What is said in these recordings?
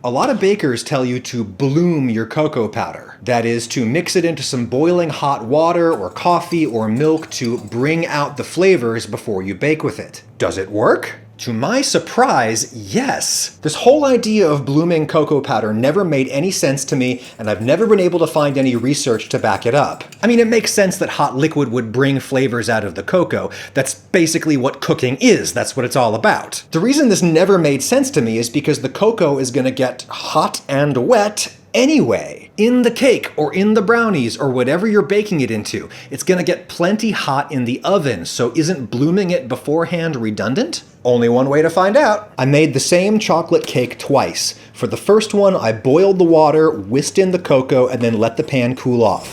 A lot of bakers tell you to bloom your cocoa powder. That is, to mix it into some boiling hot water or coffee or milk to bring out the flavors before you bake with it. Does it work? To my surprise, yes. This whole idea of blooming cocoa powder never made any sense to me, and I've never been able to find any research to back it up. I mean, it makes sense that hot liquid would bring flavors out of the cocoa. That's basically what cooking is. That's what it's all about. The reason this never made sense to me is because the cocoa is going to get hot and wet anyway. In the cake or in the brownies or whatever you're baking it into, it's gonna get plenty hot in the oven, so isn't blooming it beforehand redundant? Only one way to find out. I made the same chocolate cake twice. For the first one, I boiled the water, whisked in the cocoa, and then let the pan cool off.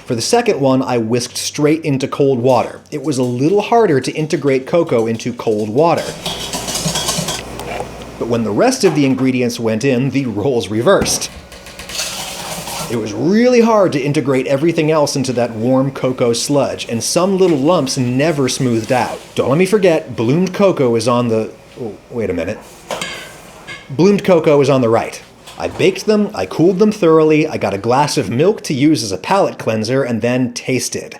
For the second one, I whisked straight into cold water. It was a little harder to integrate cocoa into cold water. But when the rest of the ingredients went in, the roles reversed. It was really hard to integrate everything else into that warm cocoa sludge, and some little lumps never smoothed out. Don't let me forget, bloomed cocoa is on the... Oh, wait a minute. Bloomed cocoa is on the right. I baked them, I cooled them thoroughly, I got a glass of milk to use as a palate cleanser, and then tasted.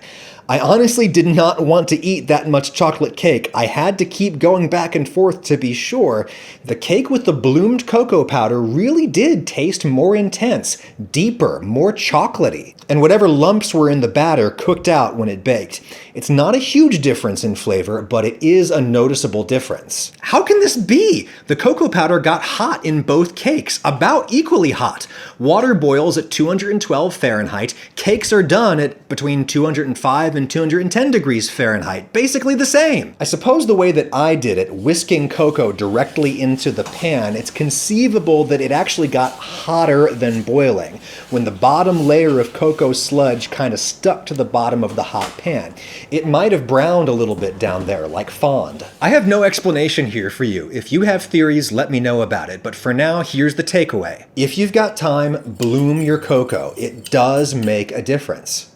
I honestly did not want to eat that much chocolate cake. I had to keep going back and forth to be sure. The cake with the bloomed cocoa powder really did taste more intense, deeper, more chocolatey. And whatever lumps were in the batter cooked out when it baked. It's not a huge difference in flavor, but it is a noticeable difference. How can this be? The cocoa powder got hot in both cakes, about equally hot. Water boils at 212 Fahrenheit. Cakes are done at between 205 and 210 degrees Fahrenheit, basically the same. I suppose the way that I did it, whisking cocoa directly into the pan, it's conceivable that it actually got hotter than boiling, when the bottom layer of cocoa sludge kind of stuck to the bottom of the hot pan. It might have browned a little bit down there, like fond. I have no explanation here for you. If you have theories, let me know about it, but for now, here's the takeaway. If you've got time, bloom your cocoa. It does make a difference.